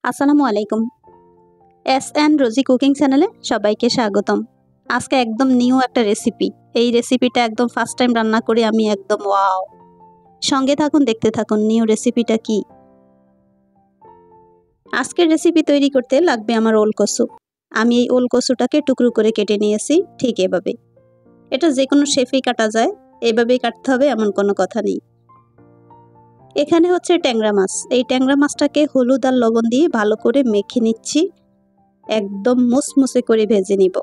আসসালামু আলাইকুম। S N রোজি cooking চ্যানেলে সবাইকে স্বাগতম। আজকে একদম নিউ একটা রেসিপি। এই রেসিপিটা একদম ফার্স্ট টাইম রান্না করি আমি, একদম ওয়াও। সঙ্গে থাকুন, দেখতে থাকুন নিউ রেসিপিটা কি। আজকের রেসিপি তৈরি করতে লাগবে আমার ওল কচু। আমি এই ওল কচুটাকে টুকরো করে কেটে নিয়েছি, ঠিক এভাবে। এটা যে কোনো শেপেই কাটা যায়, এভাবেই কাটতে হবে এমন কোনো কথা নেই। এখানে হচ্ছে ট্যাংরা মাছ। এই ট্যাংরা মাছটাকে হলুদ আর লবণ দিয়ে ভালো করে মেখে নিচ্ছি, একদম মুসমুসে করে ভেজে নিব।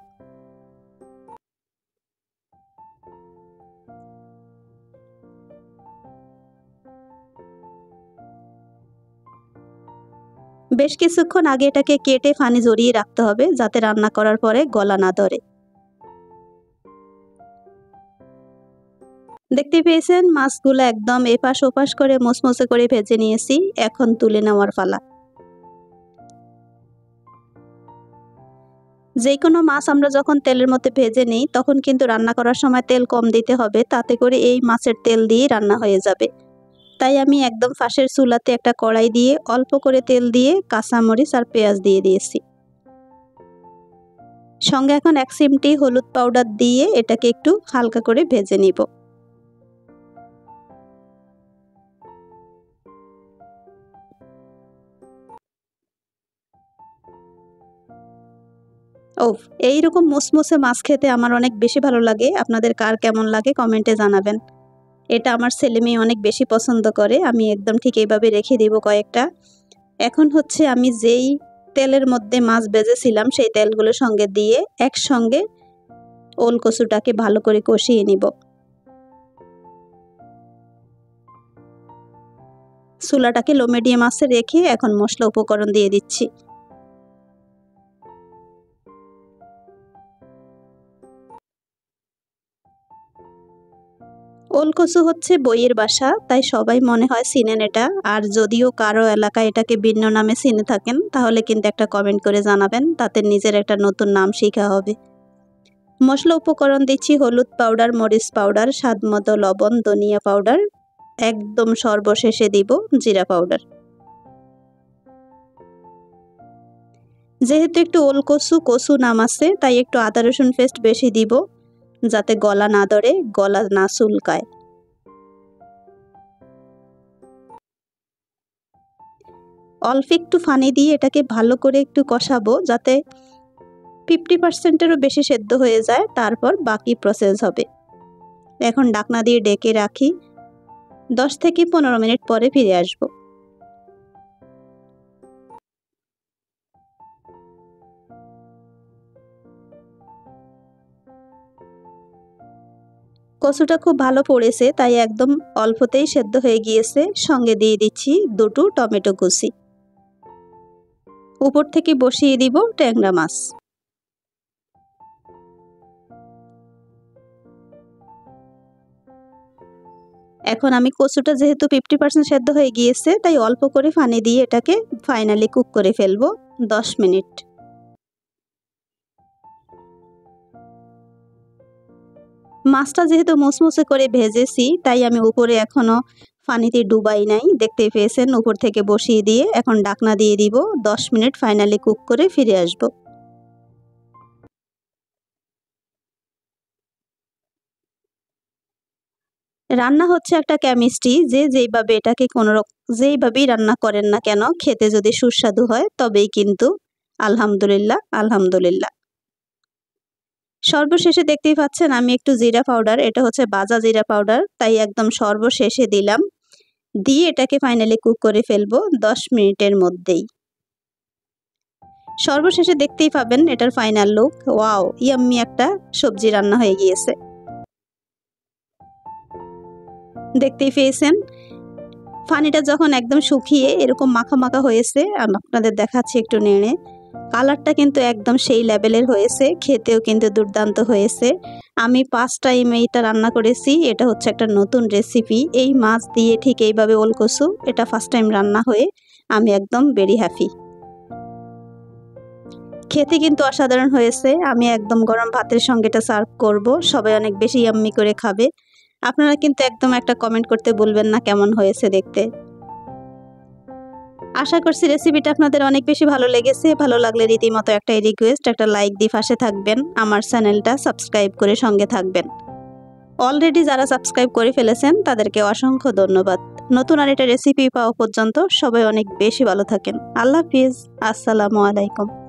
বেশ কিছুক্ষণ আগে এটাকে কেটে পানি ঝরিয়ে রাখতে হবে, যাতে রান্না করার পরে গলা না ধরে। দেখতে পেয়েছেন মাছগুলো একদম এপাশ ওপাশ করে মুসমুসে করে ভেজে নিয়েছি। এখন তুলে নেওয়ার পালা। যে কোনো মাছ আমরা যখন তেলের মধ্যে ভেজে নিই, তখন কিন্তু রান্না করার সময় তেল কম দিতে হবে, তাতে করে এই মাছের তেল দিয়ে রান্না হয়ে যাবে। তাই আমি একদম পাশের চুলাতে একটা কড়াই দিয়ে অল্প করে তেল দিয়ে কাঁচামরিচ আর পেঁয়াজ দিয়ে দিয়েছি। সঙ্গে এখন 1 চিমটি হলুদ পাউডার দিয়ে এটাকে একটু হালকা করে ভেজে নিব। এইরকম মুসমুসে মাছ খেতে আমার অনেক বেশি ভালো লাগে। আপনাদের কার কেমন লাগে কমেন্টে জানাবেন। এটা আমার ছেলে মেয়ে অনেক বেশি পছন্দ করে। আমি একদম ঠিক এইভাবে রেখে দিব কয়েকটা। এখন হচ্ছে আমি যেই তেলের মধ্যে মাছ ভেজেছিলাম সেই তেলগুলোর সঙ্গে দিয়ে একসঙ্গে ওল কচুটাকে ভালো করে কষিয়ে নিব। চুলাটাকে লো মিডিয়াম আঁচে রেখে এখন মশলা উপকরণ দিয়ে দিচ্ছি। ওল কচু হচ্ছে বইয়ের বাসা, তাই সবাই মনে হয় চিনেন এটা। আর যদিও কারো এলাকায় এটাকে ভিন্ন নামে চিনে থাকেন, তাহলে কিন্তু একটা কমেন্ট করে জানাবেন, তাতে নিজের একটা নতুন নাম শেখা হবে। মশলা উপকরণ দিচ্ছি হলুদ পাউডার, মরিচ পাউডার, স্বাদমতো লবণ, ধনিয়া পাউডার, একদম সর্বশেষে দিব জিরা পাউডার। যেহেতু একটু ওল কচু নাম আছে, তাই একটু আদা রসুন পেস্ট বেশি দিব, যাতে গলা না ধরে, গলা না চুলকায়। অল্প একটু পানি দিয়ে এটাকে ভালো করে একটু কষাবো, যাতে 50%-এরও বেশি সেদ্ধ হয়ে যায়, তারপর বাকি প্রসেস হবে। এখন ঢাকনা দিয়ে ঢেকে রাখি। 10 থেকে 15 মিনিট পরে ফিরে আসব। কচুটা খুব ভালো পড়েছে, তাই একদম অল্পতেই সেদ্ধ হয়ে গিয়েছে। সঙ্গে দিয়ে দিচ্ছি 2টো টমেটো কুচি। উপর থেকে বসিয়ে দিব ট্যাংরা মাছ। এখন আমি কচুটা যেহেতু 50% সেদ্ধ হয়ে গিয়েছে, তাই অল্প করে পানি দিয়ে এটাকে ফাইনালি কুক করে ফেলবো 10 মিনিট। মাছটা যেহেতু মুসমুসে করে ভেজেছি, তাই আমি উপরে এখনো পানিতে ডুবাই নাই। দেখতেই পেয়েছেন উপর থেকে বসিয়ে দিয়ে এখন ঢাকনা দিয়ে দিব। 10 মিনিট ফাইনালি কুক করে ফিরে আসব। রান্না হচ্ছে একটা কেমিস্ট্রি, যেইভাবে এটাকে যেইভাবেই রান্না করেন না কেন, খেতে যদি সুস্বাদু হয় তবেই কিন্তু আলহামদুলিল্লাহ আলহামদুলিল্লাহ। সর্বশেষে দেখতেই পাচ্ছেন আমি একটু জিরা পাউডার, এটা হচ্ছে ভাজা জিরা পাউডার, তাই একদম সর্বশেষে দিলাম। দিয়ে এটাকে ফাইনালি কুক করে ফেলবো 10 মিনিটের মধ্যেই। সর্বশেষে দেখতেই পাবেন এটার ফাইনাল লুক। ওয়াও, ইয়াম্মি একটা সবজি রান্না হয়ে গিয়েছে। দেখতেই পেয়েছেন পানিটা যখন একদম শুকিয়ে এরকম মাখা মাখা হয়েছে, আমি আপনাদের দেখাচ্ছি একটু নেড়ে। কালারটা কিন্তু একদম সেই লেভেলের হয়েছে, খেতেও কিন্তু দুর্দান্ত হয়েছে। আমি 5 টাইম এইটা রান্না করেছি। এটা হচ্ছে একটা নতুন রেসিপি। এই মাছ দিয়ে ঠিক এইভাবে ওল কচু, এটা ফার্স্ট টাইম রান্না হয়ে আমি একদম ভেরি হ্যাপি। খেতে কিন্তু অসাধারণ হয়েছে। আমি একদম গরম ভাতের সঙ্গে এটা সার্ভ করব। সবাই অনেক বেশি ইয়াম্মি করে খাবে। আপনারা কিন্তু একদম একটা কমেন্ট করতে ভুলবেন না কেমন হয়েছে দেখতে। আশা করছি রেসিপিটা আপনাদের অনেক বেশি ভালো লেগেছে। ভালো লাগলে রীতিমতো একটা রিকোয়েস্ট, একটা লাইক দিয়ে পাশে থাকবেন, আমার চ্যানেলটা সাবস্ক্রাইব করে সঙ্গে থাকবেন। অলরেডি যারা সাবস্ক্রাইব করে ফেলেছেন তাদেরকে অসংখ্য ধন্যবাদ। নতুন আর একটা রেসিপি পাওয়া পর্যন্ত সবাই অনেক বেশি ভালো থাকেন। আল্লাহ হাফিজ, আসসালামু আলাইকুম।